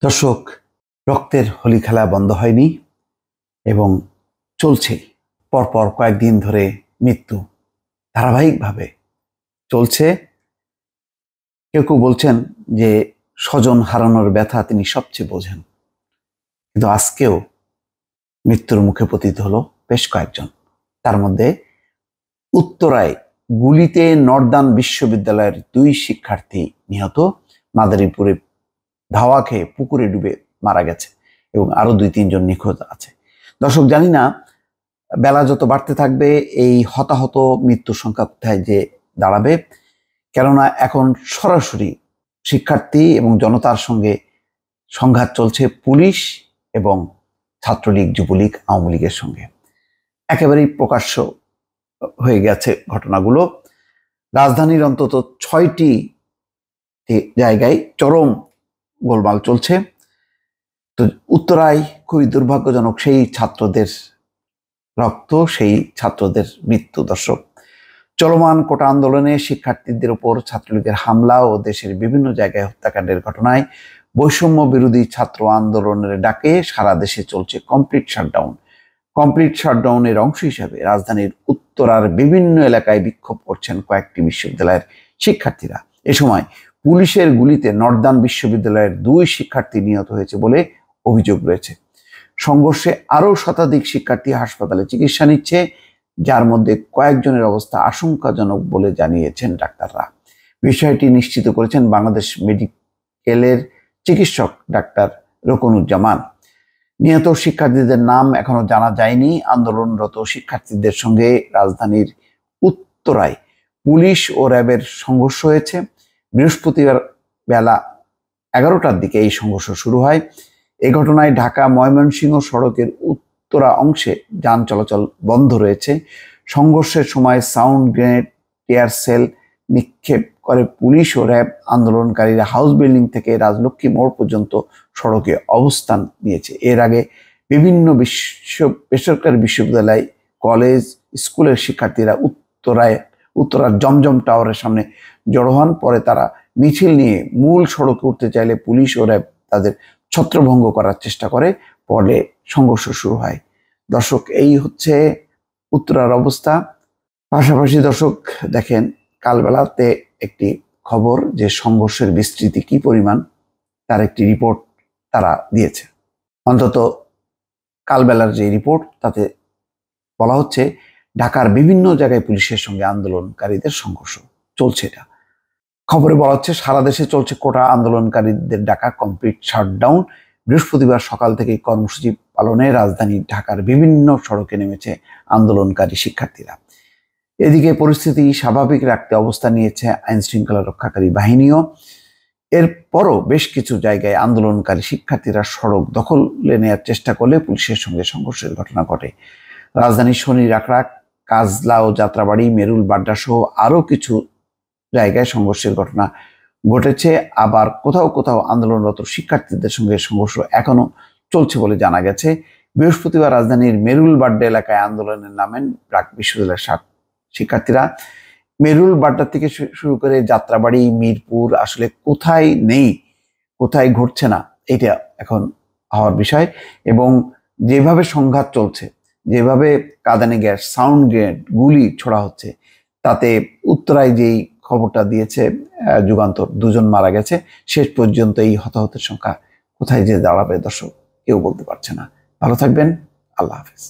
দর্শক, রক্তের হোলি খেলা বন্ধ হয়নি এবং চলছে। পরপর কয়েকদিন ধরে মৃত্যু ধারাবাহিকভাবে চলছে। কেউ কেউ বলছেন যে স্বজন হারানোর ব্যথা তিনি সবচেয়ে বোঝেন, কিন্তু আজকেও মৃত্যুর মুখে পতিত হলো বেশ কয়েকজন। তার মধ্যে উত্তরায় গুলিতে নর্দার্ন বিশ্ববিদ্যালয়ের 2 শিক্ষার্থী নিহত, মাদারীপুরে ধাওয়া খেয়ে পুকুরে ডুবে মারা গেছে এবং আরো 2-3 জন নিখোঁজ আছে। দর্শক, জানি না বেলা যত বাড়তে থাকবে এই হতাহত মৃত্যুর সংখ্যা কোথায় যে দাঁড়াবে, কেননা এখন সরাসরি শিক্ষার্থী এবং জনতার সঙ্গে সংঘাত চলছে পুলিশ এবং ছাত্রলীগ, যুবলীগ, আওয়ামী লীগের সঙ্গে। একেবারেই প্রকাশ্য হয়ে গেছে ঘটনাগুলো। রাজধানীর অন্তত 6টি জায়গায় চরম গোলমাল চলছে। তো উত্তরায় খুবই দুর্ভাগ্যজনক সেই ছাত্রদের রক্ত, সেই ছাত্রদের মৃত্যু। দর্শক, চলমান কোটা আন্দোলনে শিক্ষার্থীদের উপর ছাত্রলীগের হামলা ও দেশের বিভিন্ন জায়গায় হত্যাকাণ্ডের ঘটনায় বৈষম্য বিরোধী ছাত্র আন্দোলনের ডাকে সারা দেশে চলছে কমপ্লিট শাটডাউন। কমপ্লিট শাটডাউনের অংশ হিসাবে রাজধানীর উত্তরার বিভিন্ন এলাকায় বিক্ষোভ করছেন কয়েকটি বিশ্ববিদ্যালয়ের শিক্ষার্থীরা। এ সময় পুলিশের গুলিতে নর্দার্ন বিশ্ববিদ্যালয়ের 2 শিক্ষার্থী নিহত হয়েছে বলে অভিযোগ রয়েছে। সংঘর্ষে আরও শতাধিক শিক্ষার্থী হাসপাতালে চিকিৎসা নিচ্ছে, যার মধ্যে কয়েকজনের অবস্থা আশঙ্কাজনক বলে জানিয়েছেন ডাক্তাররা। বিষয়টি নিশ্চিত করেছেন বাংলাদেশ মেডিকেলের চিকিৎসক ডাক্তার রোকনুজ্জামান। নিহত শিক্ষার্থীদের নাম এখনো জানা যায়নি। আন্দোলনরত শিক্ষার্থীদের সঙ্গে রাজধানীর উত্তরায় পুলিশ ও র্যাবের সংঘর্ষ হয়েছে। বৃহস্পতিবার বেলা 11টার দিকে এই সংঘর্ষ শুরু হয়। এই ঘটনায় ঢাকা ময়মনসিংহ সড়কের উত্তরা অংশে যান চলাচল বন্ধ রয়েছে। সংঘর্ষের সময় সাউন্ড গ্রেনেড, টিয়ার সেল নিক্ষেপ করে পুলিশ ও র্যাব। আন্দোলনকারীরা হাউস বিল্ডিং থেকে রাজলক্ষ্মী মোড় পর্যন্ত সড়কে অবস্থান নিয়েছে। এর আগে বিভিন্ন বেসরকারি বিশ্ববিদ্যালয়, কলেজ, স্কুলের শিক্ষার্থীরা উত্তরার জমজম টাওয়ারের সামনে জড়ো হন। পরে তারা মিছিল নিয়ে মূল সড়কে উঠতে চাইলে পুলিশ ও র্যাব তাদের ছত্রভঙ্গ করার চেষ্টা করে। পরে সংঘর্ষ শুরু হয়। দর্শক, এই হচ্ছে উত্তরার অবস্থা। পাশাপাশি দর্শক দেখেন, কালবেলাতে একটি খবর যে সংঘর্ষের বিস্তৃতি কি পরিমাণ তার একটি রিপোর্ট তারা দিয়েছে। অন্তত কালবেলার যে রিপোর্ট তাতে বলা হচ্ছে ঢাকার বিভিন্ন জায়গায় পুলিশের সঙ্গে আন্দোলনকারীদের সংঘর্ষ চলছে। এটা খবরে বলা হচ্ছে সারা দেশে চলছে কোটা আন্দোলনকারীদের ডাকা কমপ্লিট শাটডাউন। বৃহস্পতিবার সকাল থেকে কর্মসূচি পালনে রাজধানী ঢাকার বিভিন্ন সড়কে নেমেছে আন্দোলনকারী শিক্ষার্থীরা। এদিকে পরিস্থিতি স্বাভাবিক রাখতে অবস্থান নিয়েছে আইন শৃঙ্খলা রক্ষাকারী বাহিনীও। এরপরও বেশ কিছু জায়গায় আন্দোলনকারী শিক্ষার্থীরা সড়ক দখলে নেওয়ার চেষ্টা করলে পুলিশের সঙ্গে সংঘর্ষের ঘটনা ঘটে। রাজধানীর শনির আখড়া, কাজলাও, যাত্রাবাড়ি, মেরুল বাড্ডা সহ আরও কিছু জায়গায় সংঘর্ষের ঘটনা ঘটেছে। আবার কোথাও কোথাও আন্দোলনরত শিক্ষার্থীদের সঙ্গে সংঘর্ষ এখনো চলছে বলে জানা গেছে। বৃহস্পতিবার রাজধানীর মেরুল বাড্ডা এলাকায় আন্দোলনের নামেন প্রাক বিশ্ববিদ্যালয়ের শিক্ষার্থীরা। মেরুল বাড্ডা থেকে শুরু করে যাত্রাবাড়ি, মিরপুর, আসলে কোথায় নেই, কোথায় ঘটছে না, এটা এখন হওয়ার বিষয়। এবং যেভাবে সংঘাত চলছে, যেভাবে কাঁদানে গ্যাস, সাউন্ড গ্রেনেড, গুলি ছোড়া হচ্ছে, তাতে উত্তরায় যেই খবরটা দিয়েছে যুগান্তর, 2 জন মারা গেছে। শেষ পর্যন্ত এই হতাহতের সংখ্যা কোথায় যে দাঁড়াবে দর্শক কেউ বলতে পারছে না। ভালো থাকবেন। আল্লাহ হাফেজ।